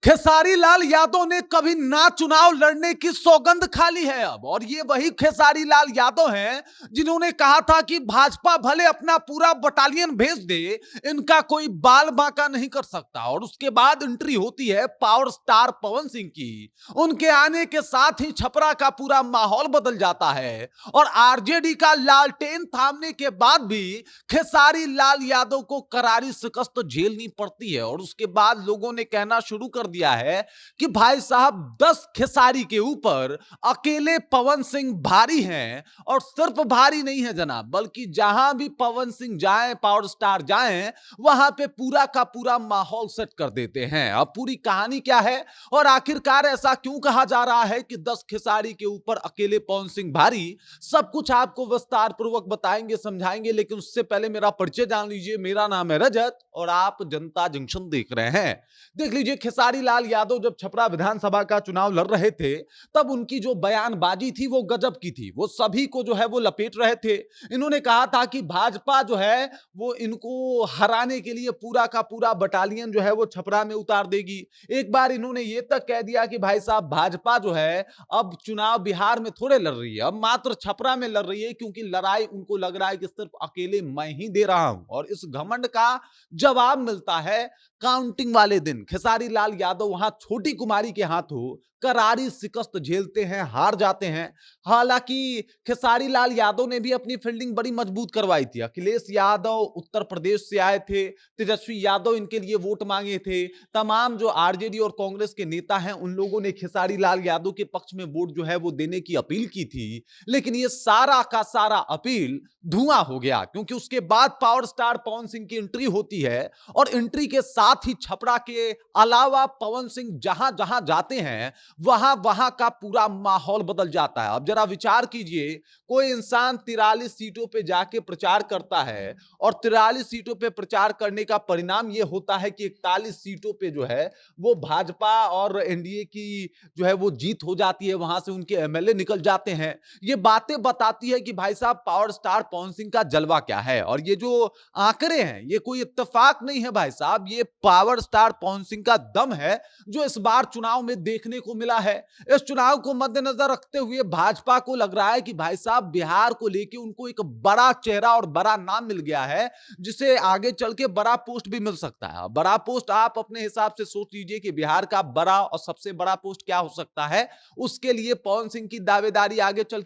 खेसारी लाल यादव ने कभी ना चुनाव लड़ने की सौगंध खा ली है अब। और ये वही खेसारी लाल यादव हैं जिन्होंने कहा था कि भाजपा भले अपना पूरा बटालियन भेज दे, इनका कोई बाल बांका नहीं कर सकता। और उसके बाद एंट्री होती है पावर स्टार पवन सिंह की। उनके आने के साथ ही छपरा का पूरा माहौल बदल जाता है और आरजेडी का लालटेन थामने के बाद भी खेसारी लाल यादव को करारी शिकस्त झेलनी पड़ती है। और उसके बाद लोगों ने कहना शुरू कर दिया है कि भाई साहब 10 खेसारी के ऊपर अकेले पवन सिंह भारी हैं। और सिर्फ भारी नहीं है जनाब, बल्कि जहां भी पवन सिंह जाएं, पावर स्टार जाएं, वहां पे पूरा का पूरा माहौल सेट कर देते हैं। अब पूरी कहानी क्या है और आखिरकार ऐसा क्यों कहा जा रहा है कि 10 खेसारी के ऊपर अकेले पवन सिंह भारी, सब कुछ आपको विस्तार पूर्वक बताएंगे, समझाएंगे। लेकिन उससे पहले मेरा परिचय जान लीजिए। मेरा नाम है रजत और आप जनता जंक्शन देख रहे हैं। देख लीजिए, खेसारी लाल यादव जब छपरा विधानसभा का चुनाव लड़ रहे थे, तब उनकी जो बयानबाजी थी वो गजब की थी। वो सभी को जो है वो लपेट रहे थे। इन्होंने कहा था कि भाजपा जो है वो इनको हराने के लिए पूरा का पूरा बटालियन जो है वो छपरा में उतार देगी। एक बार इन्होंने ये तक कह दिया कि भाई साहब भाजपा जो है अब चुनाव बिहार में थोड़े लड़ रही है, अब मात्र छपरा में लड़ रही है, क्योंकि लड़ाई उनको लग रहा है कि सिर्फ अकेले मैं ही दे रहा हूं। और इस घमंड का जवाब मिलता है काउंटिंग वाले दिन। खेसारी लाल यादव वहां छोटी कुमारी के हाथों करारी शिकस्त झेलते हैं, हार जाते हैं। हालांकि खेसारी लाल यादव ने भी अपनी फील्डिंग बड़ी मजबूत करवाई थी। अखिलेश यादव उत्तर प्रदेश से आए थे, तेजस्वी यादव इनके लिए वोट मांगे थे। तमाम जो आरजेडी और कांग्रेस के नेता हैं उन लोगों ने खेसारी लाल यादव के पक्ष में वोट जो है वो देने की अपील की थी। लेकिन ये सारा का सारा अपील धुआं हो गया, क्योंकि उसके बाद पावर स्टार पवन सिंह की एंट्री होती है। और एंट्री के साथ ही छपरा के अलावा पवन सिंह जहां जहां जाते हैं वहां वहां का पूरा माहौल बदल जाता है। अब जरा विचार कीजिए, कोई इंसान 43 सीटों पे जाके प्रचार करता है और 43 सीटों पे प्रचार करने का परिणाम यह होता है कि 41 सीटों पे जो है वो भाजपा और एनडीए की जो है वो जीत हो जाती है, वहां से उनके एमएलए निकल जाते हैं। ये बातें बताती है कि भाई साहब पावर स्टार पवन सिंह का जलवा क्या है। और ये जो आंकड़े हैं ये कोई इत्तेफाक नहीं है भाई साहब, ये पावर स्टार पवन सिंह का दम है जो इस बार चुनाव में देखने को मिला है। इस चुनाव को मद्देनजर रखते हुए भाजपा को लग रहा है कि भाई साहब बिहार को लेके उनको एक बड़ा चेहरा और बड़ा नाम मिल गया है, जिसे आगे चल के बड़ा पोस्ट भी मिल सकता है। बड़ा पोस्ट आप अपने हिसाब से सोच लीजिए कि बिहार का बड़ा और सबसे बड़ा पोस्ट क्या हो सकता है। उसके लिए पवन सिंह की दावेदारी आगे चल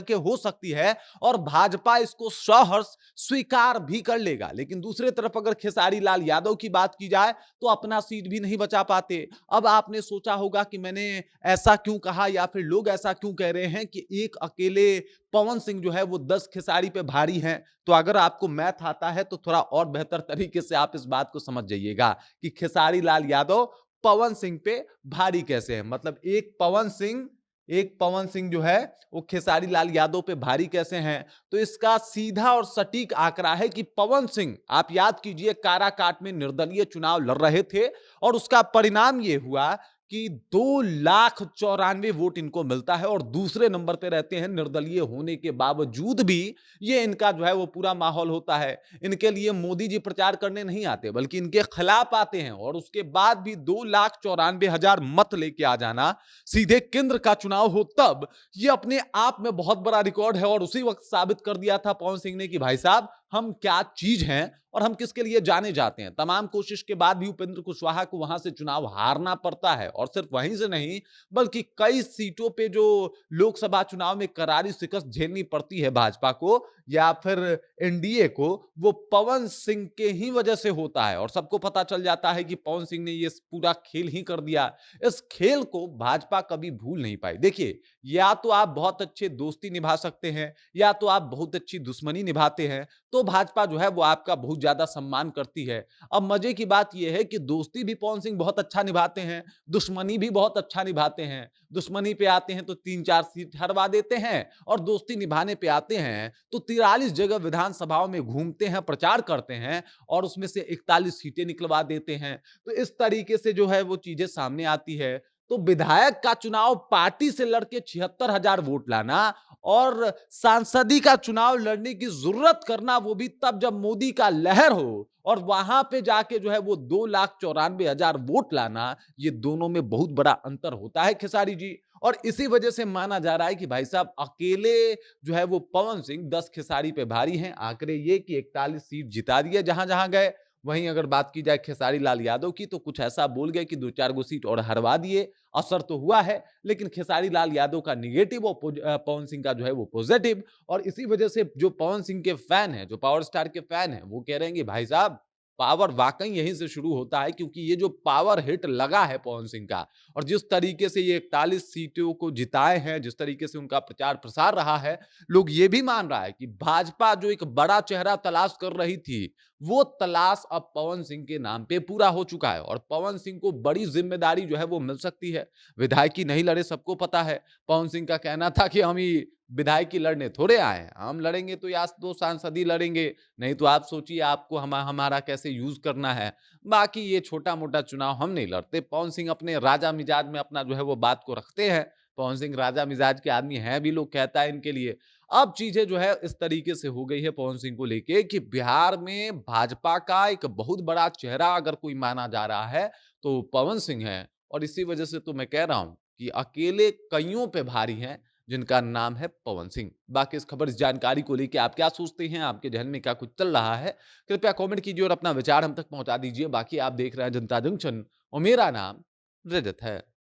के हो सकती है और भाजपा इसको सहर्ष स्वीकार भी कर लेगा। लेकिन दूसरे तरफ अगर खेसारी लाल यादव की बात की जाए तो अपना सीट भी नहीं बचा पाते। अब आपने सोचा होगा कि मैंने ऐसा क्यों कहा या फिर लोग ऐसा क्यों कह रहे हैं कि एक अकेले पवन सिंह जो है वो 10 खेसारी पे भारी हैं। तो अगर आपको मैथ आता है तो थोड़ा और बेहतर तरीके से आप इस बात को समझ जाइएगा कि खेसारी लाल यादव पवन सिंह पे भारी कैसे है। मतलब एक पवन सिंह जो है वो खेसारी लाल यादव पे भारी कैसे हैं। तो इसका सीधा और सटीक आंकड़ा है कि पवन सिंह, आप याद कीजिए, काराकाट में निर्दलीय चुनाव लड़ रहे थे और उसका परिणाम ये हुआ कि 2,94,000 वोट इनको मिलता है और दूसरे नंबर पे रहते हैं। निर्दलीय होने के बावजूद भी ये इनका जो है वो पूरा माहौल होता है। इनके लिए मोदी जी प्रचार करने नहीं आते बल्कि इनके खिलाफ आते हैं। और उसके बाद भी 2,94,000 मत लेके आ जाना, सीधे केंद्र का चुनाव हो तब, ये अपने आप में बहुत बड़ा रिकॉर्ड है। और उसी वक्त साबित कर दिया था पवन सिंह ने कि भाई साहब हम क्या चीज हैं और हम किसके लिए जाने जाते हैं। तमाम कोशिश के बाद भी उपेंद्र कुशवाहा को वहां से चुनाव हारना पड़ता है। और सिर्फ वहीं से नहीं बल्कि कई सीटों पे जो लोकसभा चुनाव में करारी शिकस्त झेलनी पड़ती है भाजपा को या फिर एनडीए को, वो पवन सिंह के ही वजह से होता है। और सबको पता चल जाता है कि पवन सिंह ने ये पूरा खेल ही कर दिया। इस खेल को भाजपा कभी भूल नहीं पाई। देखिए, या तो आप बहुत अच्छे दोस्ती निभा सकते हैं या तो आप बहुत अच्छी दुश्मनी निभाते हैं, तो भाजपा जो है वो आपका बहुत ज्यादा सम्मान करती है। अब मजे की बात यह है कि दोस्ती भी पवन सिंह बहुत अच्छा निभाते हैं, दुश्मनी भी बहुत अच्छा निभाते हैं। दुश्मनी पे आते हैं तो 3-4 सीट हरवा देते हैं और दोस्ती निभाने पे आते हैं तो 43 जगह विधानसभाओं में घूमते हैं, प्रचार करते हैं और उसमें से 41 सीटें निकलवा देते हैं। तो इस तरीके से जो है वो चीजें सामने आती है। तो विधायक का चुनाव पार्टी से लड़के 76,000 वोट लाना और सांसदी का चुनाव लड़ने की जरूरत करना, वो भी तब जब मोदी का लहर हो और वहां पे जाके जो है वो 2,94,000 वोट लाना, ये दोनों में बहुत बड़ा अंतर होता है खेसारी जी। और इसी वजह से माना जा रहा है कि भाई साहब अकेले जो है वो पवन सिंह 10 खेसारी पे भारी हैं। आंकड़े ये कि 41 सीट जिता दी है जहां जहां गए। वहीं अगर बात की जाए खेसारी लाल यादव की, तो कुछ ऐसा बोल गए कि 2-4 गो सीट और हरवा दिए। असर तो हुआ है, लेकिन खेसारी लाल यादव का निगेटिव और पवन सिंह का जो है वो पॉजिटिव। और इसी वजह से जो पवन सिंह के फैन है, जो पावर स्टार के फैन है, वो कह रहे हैं कि भाई साहब पावर वाकई यहीं से शुरू होता है, क्योंकि ये जो पावर हिट लगा है पवन सिंह का और जिस तरीके से ये 41 सीटों को जिताए हैं, जिस तरीके से उनका प्रचार प्रसार रहा है, लोग ये भी मान रहा है कि भाजपा जो एक बड़ा चेहरा तलाश कर रही थी, वो तलाश अब पवन सिंह के नाम पे पूरा हो चुका है और पवन सिंह को बड़ी जिम्मेदारी जो है वो मिल सकती है। विधायकी नहीं लड़े, सबको पता है। पवन सिंह का कहना था कि हम ही विधायकी लड़ने थोड़े आए हैं, हम लड़ेंगे तो या तो सांसद ही लड़ेंगे, नहीं तो आप सोचिए आपको हमारा कैसे यूज करना है। बाकी ये छोटा मोटा चुनाव हम नहीं लड़ते। पवन सिंह अपने राजा मिजाज में अपना जो है वो बात को रखते हैं। पवन सिंह राजा मिजाज के आदमी हैं भी, लोग कहता है इनके लिए। अब चीजें जो है इस तरीके से हो गई है पवन सिंह को लेके कि बिहार में भाजपा का एक बहुत बड़ा चेहरा अगर कोई माना जा रहा है तो पवन सिंह है। और इसी वजह से तो मैं कह रहा हूं कि अकेले कईयों पे भारी हैं, जिनका नाम है पवन सिंह। बाकी इस खबर, इस जानकारी को लेके आप क्या सोचते हैं, आपके जहन में क्या कुछ चल रहा है, कृपया कमेंट कीजिए और अपना विचार हम तक पहुंचा दीजिए। बाकी आप देख रहे हैं जनता जंक्शन और मेरा नाम रजत है।